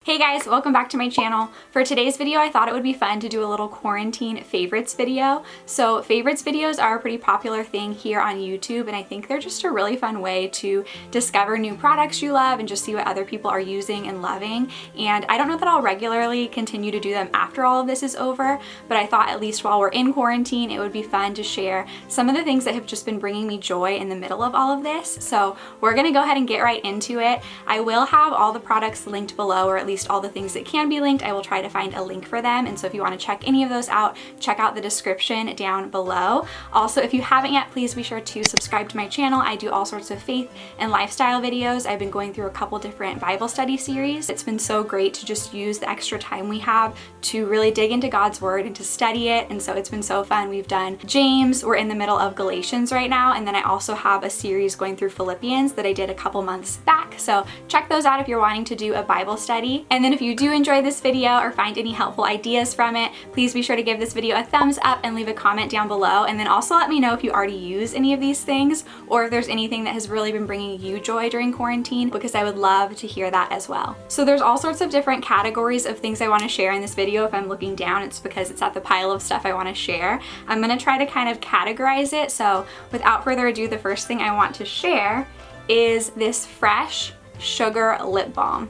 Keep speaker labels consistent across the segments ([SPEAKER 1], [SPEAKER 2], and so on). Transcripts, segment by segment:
[SPEAKER 1] Hey guys, welcome back to my channel. For today's video, I thought it would be fun to do a little quarantine favorites video. So favorites videos are a pretty popular thing here on YouTube, and I think they're just a really fun way to discover new products you love and just see what other people are using and loving. And I don't know that I'll regularly continue to do them after all of this is over, but I thought at least while we're in quarantine, it would be fun to share some of the things that have just been bringing me joy in the middle of all of this. So we're gonna go ahead and get right into it. I will have all the products linked below, or at least all the things that can be linked. I will try to find a link for them, and so if you want to check any of those out, check out the description down below. Also, if you haven't yet, please be sure to subscribe to my channel. I do all sorts of faith and lifestyle videos. I've been going through a couple different Bible study series. It's been so great to just use the extra time we have to really dig into God's word and to study it, and so it's been so fun. We've done James, we're in the middle of Galatians right now, and then I also have a series going through Philippians that I did a couple months back, so check those out if you're wanting to do a Bible study. And then if you do enjoy this video or find any helpful ideas from it, please be sure to give this video a thumbs up and leave a comment down below, and then also let me know if you already use any of these things or if there's anything that has really been bringing you joy during quarantine, because I would love to hear that as well. So there's all sorts of different categories of things I want to share in this video. If I'm looking down, it's because it's at the pile of stuff I want to share. I'm going to try to kind of categorize it, so without further ado, the first thing I want to share is this Fresh Sugar Lip Balm.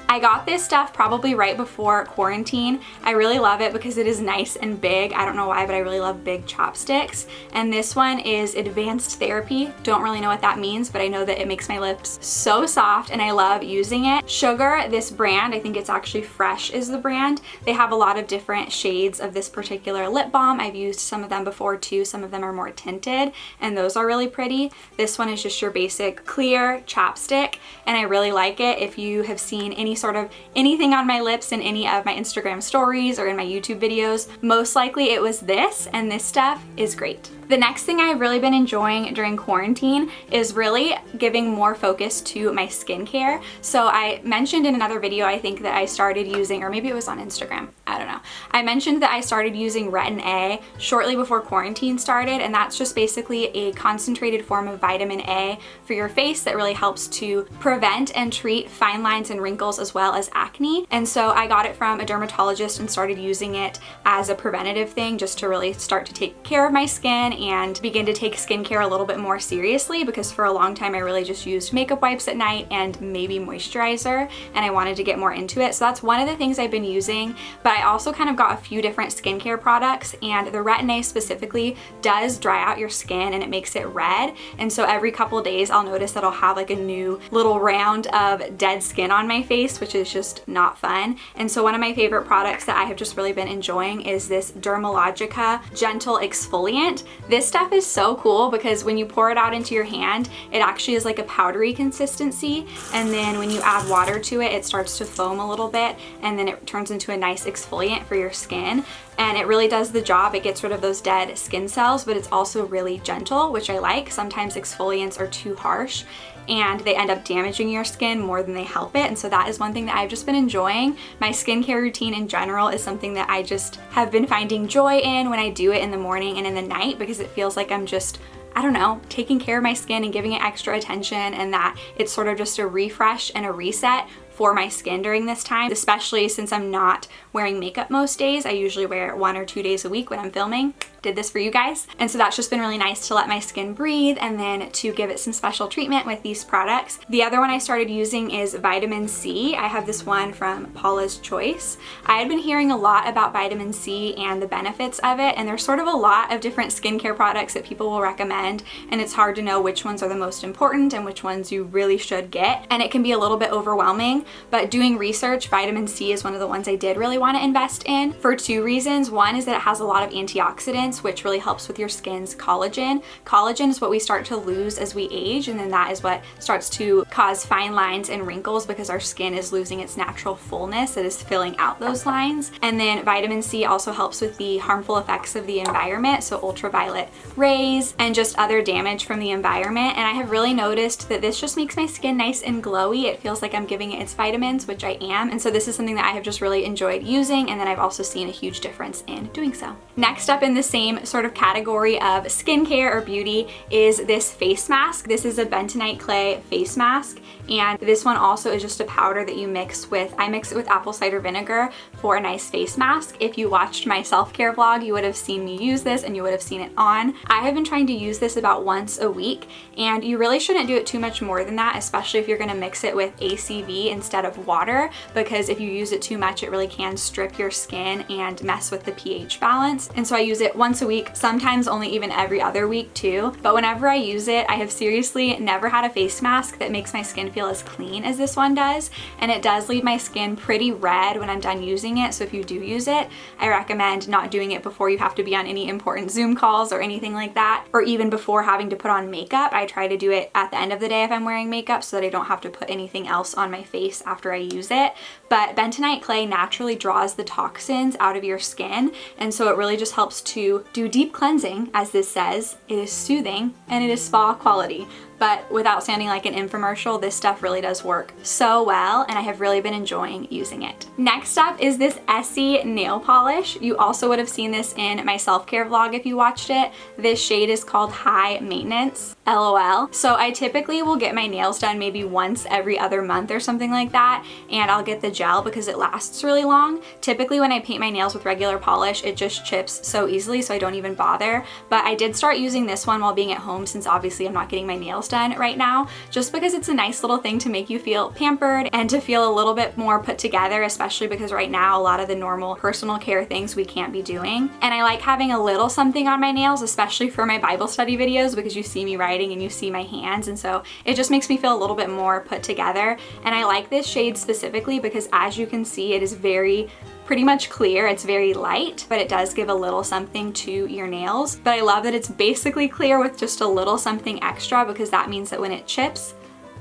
[SPEAKER 1] I got this stuff probably right before quarantine. I really love it because it is nice and big. I don't know why, but I really love big chopsticks. And this one is Advanced Therapy. Don't really know what that means, but I know that it makes my lips so soft and I love using it. Sugar, this brand, I think it's actually Fresh is the brand. They have a lot of different shades of this particular lip balm. I've used some of them before too. Some of them are more tinted, and those are really pretty. This one is just your basic clear chapstick, and I really like it. If you have seen any sort of anything on my lips in any of my Instagram stories or in my YouTube videos, most likely it was this, and this stuff is great. The next thing I've really been enjoying during quarantine is really giving more focus to my skincare. So I mentioned in another video, I think, that I started using, or maybe it was on Instagram, I don't know. I mentioned that I started using Retin A shortly before quarantine started, and that's just basically a concentrated form of vitamin A for your face that really helps to prevent and treat fine lines and wrinkles as well as acne. And so I got it from a dermatologist and started using it as a preventative thing, just to really start to take care of my skin and begin to take skincare a little bit more seriously, because for a long time I really just used makeup wipes at night and maybe moisturizer, and I wanted to get more into it. So that's one of the things I've been using, but I also kind of got a few different skincare products, and the Retin A specifically does dry out your skin and it makes it red. And so every couple of days I'll notice that I'll have like a new little round of dead skin on my face, which is just not fun. And so one of my favorite products that I have just really been enjoying is this Dermalogica Gentle Exfoliant. This stuff is so cool because when you pour it out into your hand, it actually is like a powdery consistency, and then when you add water to it, it starts to foam a little bit, and then it turns into a nice exfoliant for your skin. And it really does the job. It gets rid of those dead skin cells, but it's also really gentle, which I like. Sometimes exfoliants are too harsh and they end up damaging your skin more than they help it. And so that is one thing that I've just been enjoying. My skincare routine in general is something that I just have been finding joy in when I do it in the morning and in the night, because it feels like I'm just, I don't know, taking care of my skin and giving it extra attention, and that it's sort of just a refresh and a reset for my skin during this time, especially since I'm not wearing makeup most days. I usually wear it 1 or 2 days a week when I'm filming. Did this for you guys. And so that's just been really nice to let my skin breathe and then to give it some special treatment with these products. The other one I started using is vitamin C. I have this one from Paula's Choice. I had been hearing a lot about vitamin C and the benefits of it, and there's sort of a lot of different skincare products that people will recommend, and it's hard to know which ones are the most important and which ones you really should get, and it can be a little bit overwhelming. But doing research, vitamin C is one of the ones I did really want to invest in for 2 reasons. One is that it has a lot of antioxidants, which really helps with your skin's collagen. Collagen is what we start to lose as we age, and then that is what starts to cause fine lines and wrinkles because our skin is losing its natural fullness. It is filling out those lines. And then vitamin C also helps with the harmful effects of the environment, so ultraviolet rays and just other damage from the environment. And I have really noticed that this just makes my skin nice and glowy. It feels like I'm giving it its vitamins, which I am. And so this is something that I have just really enjoyed using, and then I've also seen a huge difference in doing so. Next up in the same same sort of category of skincare or beauty is this face mask. This is a bentonite clay face mask, and this one also is just a powder that you mix with, I mix it with apple cider vinegar for a nice face mask. If you watched my self-care vlog, you would have seen me use this and you would have seen it on. I have been trying to use this about once a week, and you really shouldn't do it too much more than that, especially if you're gonna mix it with ACV instead of water, because if you use it too much, it really can strip your skin and mess with the pH balance. And so I use it once a week, sometimes only even every other week too. But whenever I use it, I have seriously never had a face mask that makes my skin feel as clean as this one does. And it does leave my skin pretty red when I'm done using it. So if you do use it, I recommend not doing it before you have to be on any important Zoom calls or anything like that, or even before having to put on makeup. I try to do it at the end of the day if I'm wearing makeup so that I don't have to put anything else on my face after I use it. But bentonite clay naturally draws the toxins out of your skin, and so it really just helps to do deep cleansing, as this says. It is soothing and it is spa quality. But without sounding like an infomercial, this stuff really does work so well, and I have really been enjoying using it. Next up is this Essie nail polish. You also would have seen this in my self-care vlog if you watched it. This shade is called High Maintenance, LOL. So I typically will get my nails done maybe once every other month or something like that, and I'll get the gel because it lasts really long. Typically when I paint my nails with regular polish, it just chips so easily, so I don't even bother. But I did start using this one while being at home, since obviously I'm not getting my nails done right now, just because it's a nice little thing to make you feel pampered and to feel a little bit more put together, especially because right now a lot of the normal personal care things we can't be doing. And I like having a little something on my nails, especially for my Bible study videos, because you see me writing and you see my hands, and so it just makes me feel a little bit more put together. And I like this shade specifically because, as you can see, it is pretty much clear. It's very light, but it does give a little something to your nails. But I love that it's basically clear with just a little something extra, because that means that when it chips,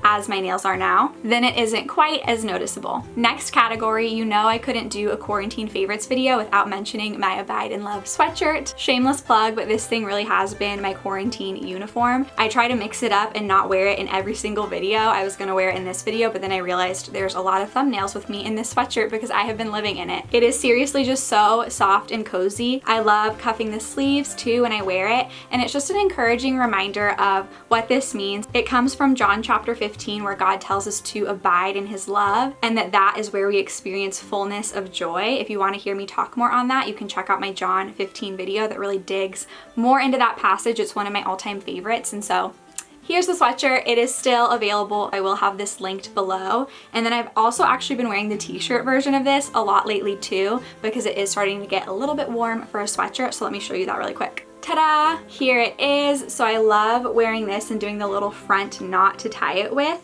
[SPEAKER 1] as my nails are now, then it isn't quite as noticeable. Next category, you know I couldn't do a quarantine favorites video without mentioning my Abide in Love sweatshirt. Shameless plug, but this thing really has been my quarantine uniform. I try to mix it up and not wear it in every single video. I was gonna wear it in this video, but then I realized there's a lot of thumbnails with me in this sweatshirt because I have been living in it. It is seriously just so soft and cozy. I love cuffing the sleeves too when I wear it, and it's just an encouraging reminder of what this means. It comes from John chapter 15, where God tells us to abide in his love, and that is where we experience fullness of joy. If you want to hear me talk more on that, you can check out my John 15 video that really digs more into that passage. It's one of my all-time favorites. And so here's the sweatshirt. It is still available. I will have this linked below. And then I've also actually been wearing the t-shirt version of this a lot lately too, because it is starting to get a little bit warm for a sweatshirt. So let me show you that really quick. Ta-da! Here it is. So I love wearing this and doing the little front knot to tie it with.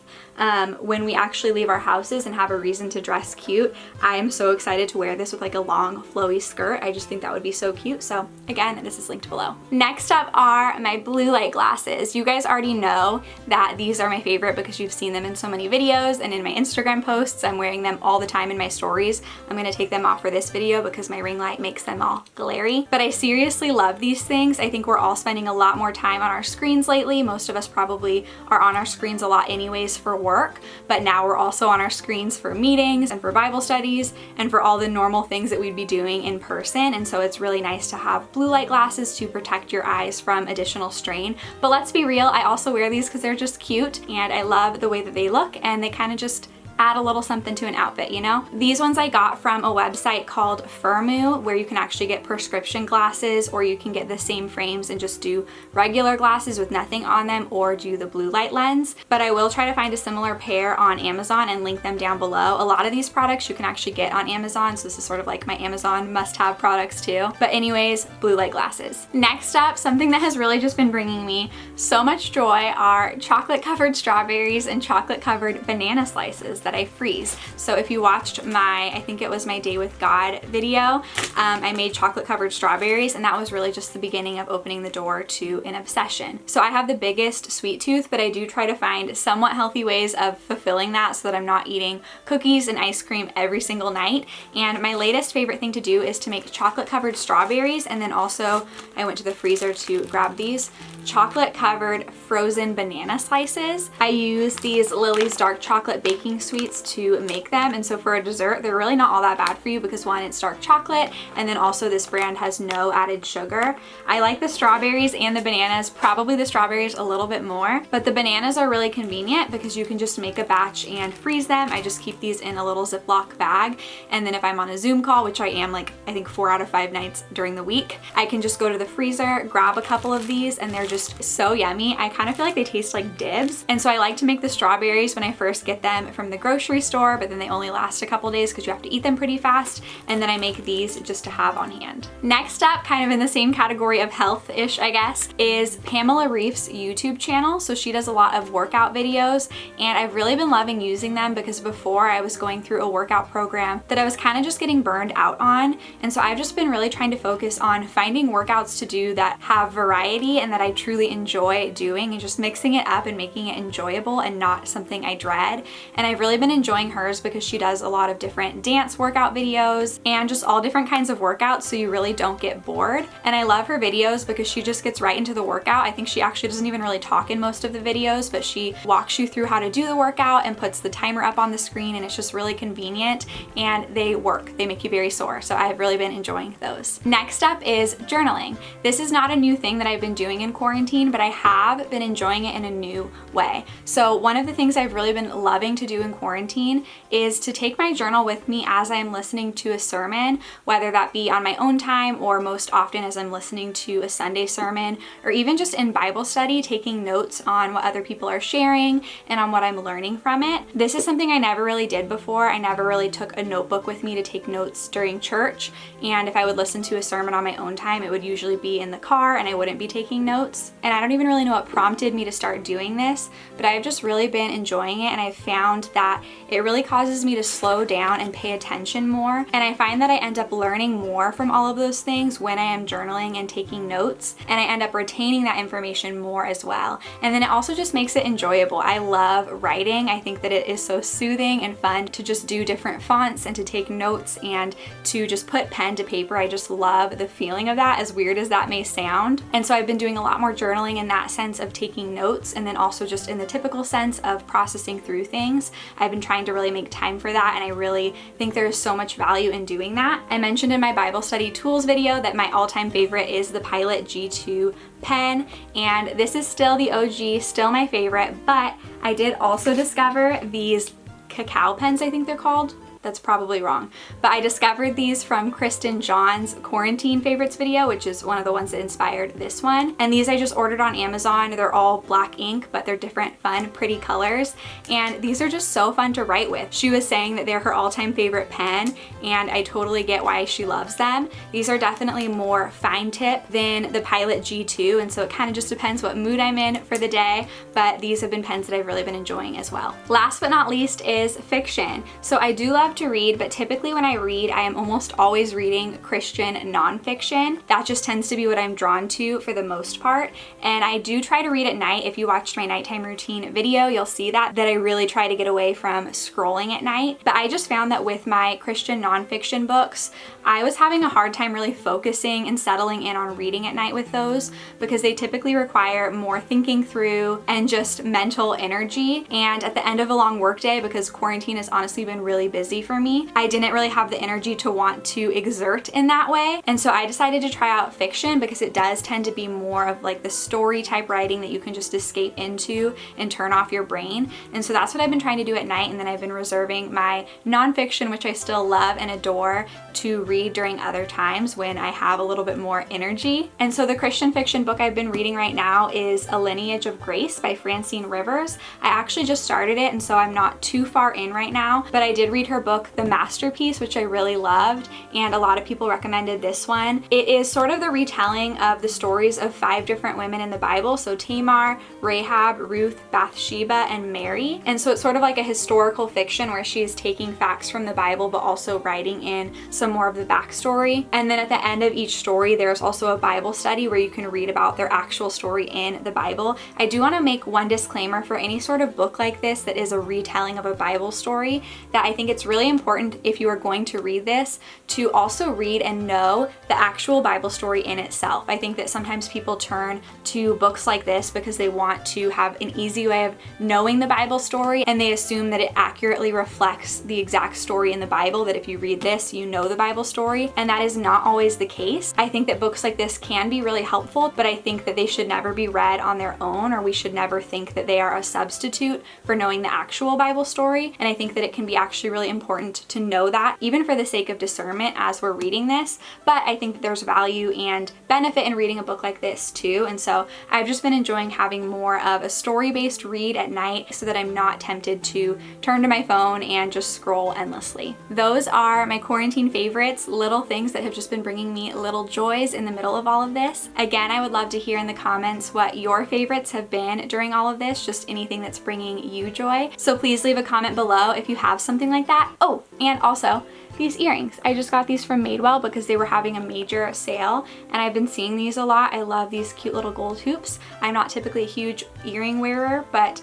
[SPEAKER 1] When we actually leave our houses and have a reason to dress cute. I am so excited to wear this with like a long flowy skirt. I just think that would be so cute. So again, this is linked below. Next up are my blue light glasses. You guys already know that these are my favorite because you've seen them in so many videos and in my Instagram posts. I'm wearing them all the time in my stories. I'm gonna take them off for this video because my ring light makes them all glary. But I seriously love these things. I think we're all spending a lot more time on our screens lately. Most of us probably are on our screens a lot anyways for work, but now we're also on our screens for meetings and for Bible studies and for all the normal things that we'd be doing in person. And so it's really nice to have blue light glasses to protect your eyes from additional strain. But let's be real, I also wear these because they're just cute and I love the way that they look, and they kind of just add a little something to an outfit, you know? These ones I got from a website called Firmu, where you can actually get prescription glasses, or you can get the same frames and just do regular glasses with nothing on them, or do the blue light lens. But I will try to find a similar pair on Amazon and link them down below. A lot of these products you can actually get on Amazon, so this is sort of like my Amazon must-have products too. But anyways, blue light glasses. Next up, something that has really just been bringing me so much joy are chocolate-covered strawberries and chocolate-covered banana slices that I freeze. So if you watched my, I think it was my Day with God video, I made chocolate covered strawberries, and that was really just the beginning of opening the door to an obsession. So I have the biggest sweet tooth, but I do try to find somewhat healthy ways of fulfilling that so that I'm not eating cookies and ice cream every single night. And my latest favorite thing to do is to make chocolate covered strawberries, and then also I went to the freezer to grab these chocolate covered frozen banana slices. I use these Lily's dark chocolate baking sweets to make them, and so for a dessert they're really not all that bad for you because one, it's dark chocolate, and then also this brand has no added sugar. I like the strawberries and the bananas, probably the strawberries a little bit more, but the bananas are really convenient because you can just make a batch and freeze them. I just keep these in a little Ziploc bag, and then if I'm on a Zoom call, which I am like I think 4 out of 5 nights during the week, I can just go to the freezer, grab a couple of these, and they're just so yummy. I kind of feel like they taste like dibs, and so I like to make the strawberries when I first get them from the grocery store, but then they only last a couple days because you have to eat them pretty fast, and then I make these just to have on hand. Next up, kind of in the same category of health-ish, I guess, is Pamela Reefs' YouTube channel. So she does a lot of workout videos, and I've really been loving using them because before I was going through a workout program that I was kind of just getting burned out on, and so I've just been really trying to focus on finding workouts to do that have variety and that I truly enjoy doing, and just mixing it up and making it enjoyable and not something I dread. And I've really been enjoying hers because she does a lot of different dance workout videos and just all different kinds of workouts, so you really don't get bored. And I love her videos because she just gets right into the workout. I think she actually doesn't even really talk in most of the videos, but she walks you through how to do the workout and puts the timer up on the screen, and it's just really convenient, and they work. They make you very sore, so I've really been enjoying those. Next up is journaling. This is not a new thing that I've been doing in quarantine, but I have been enjoying it in a new way. So one of the things I've really been loving to do in quarantine is to take my journal with me as I'm listening to a sermon, whether that be on my own time or most often as I'm listening to a Sunday sermon, or even just in Bible study, taking notes on what other people are sharing and on what I'm learning from it. This is something I never really did before. I never really took a notebook with me to take notes during church, and if I would listen to a sermon on my own time, it would usually be in the car and I wouldn't be taking notes. And I don't even really know what prompted me to start doing this, but I've just really been enjoying it, and I've found that it really causes me to slow down and pay attention more. And I find that I end up learning more from all of those things when I am journaling and taking notes, and I end up retaining that information more as well. And then it also just makes it enjoyable. I love writing. I think that it is so soothing and fun to just do different fonts and to take notes and to just put pen to paper. I just love the feeling of that, as weird as that may sound. And so I've been doing a lot more journaling in that sense of taking notes, and then also just in the typical sense of processing through things. I've been trying to really make time for that, and I really think there is so much value in doing that. I mentioned in my Bible study tools video that my all-time favorite is the Pilot G2 pen, and this is still the OG, still my favorite, but I did also discover these cacao pens, I think they're called. That's probably wrong, but I discovered these from Kristen John's quarantine favorites video, which is one of the ones that inspired this one. And these I just ordered on Amazon. They're all black ink, but they're different, fun, pretty colors. And these are just so fun to write with. She was saying that they're her all-time favorite pen, and I totally get why she loves them. These are definitely more fine tip than the Pilot G2, and so it kind of just depends what mood I'm in for the day, but these have been pens that I've really been enjoying as well. Last but not least is fiction. So I do love to read, but typically when I read, I am almost always reading Christian nonfiction. That just tends to be what I'm drawn to for the most part. And I do try to read at night. If you watched my nighttime routine video, you'll see that I really try to get away from scrolling at night. But I just found that with my Christian nonfiction books, I was having a hard time really focusing and settling in on reading at night with those, because they typically require more thinking through and just mental energy. And at the end of a long workday, because quarantine has honestly been really busy for me, I didn't really have the energy to want to exert in that way. And so I decided to try out fiction because it does tend to be more of like the story type writing that you can just escape into and turn off your brain. And so that's what I've been trying to do at night. And then I've been reserving my nonfiction, which I still love and adore, to read during other times when I have a little bit more energy. And so the Christian fiction book I've been reading right now is A Lineage of Grace by Francine Rivers. I actually just started it, and so I'm not too far in right now, but I did read her book The Masterpiece, which I really loved, and a lot of people recommended this one. It is sort of the retelling of the stories of 5 different women in the Bible, so Tamar, Rahab, Ruth, Bathsheba, and Mary. And so it's sort of like a historical fiction where she is taking facts from the Bible but also writing in some more of the backstory. And then at the end of each story, there's also a Bible study where you can read about their actual story in the Bible. I do want to make one disclaimer for any sort of book like this that is a retelling of a Bible story, that I think it's really really important if you are going to read this to also read and know the actual Bible story in itself. I think that sometimes people turn to books like this because they want to have an easy way of knowing the Bible story, and they assume that it accurately reflects the exact story in the Bible, that if you read this, you know the Bible story, and that is not always the case. I think that books like this can be really helpful, but I think that they should never be read on their own, or we should never think that they are a substitute for knowing the actual Bible story. And I think that it can be actually really important to know that, even for the sake of discernment as we're reading this. But I think that there's value and benefit in reading a book like this too. And so I've just been enjoying having more of a story-based read at night so that I'm not tempted to turn to my phone and just scroll endlessly. Those are my quarantine favorites, little things that have just been bringing me little joys in the middle of all of this. Again, I would love to hear in the comments what your favorites have been during all of this, just anything that's bringing you joy. So please leave a comment below if you have something like that. Oh, and also these earrings. I just got these from Madewell because they were having a major sale, and I've been seeing these a lot. I love these cute little gold hoops. I'm not typically a huge earring wearer, but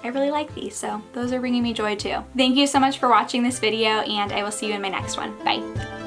[SPEAKER 1] I really like these, so those are bringing me joy too. Thank you so much for watching this video, and I will see you in my next one. Bye.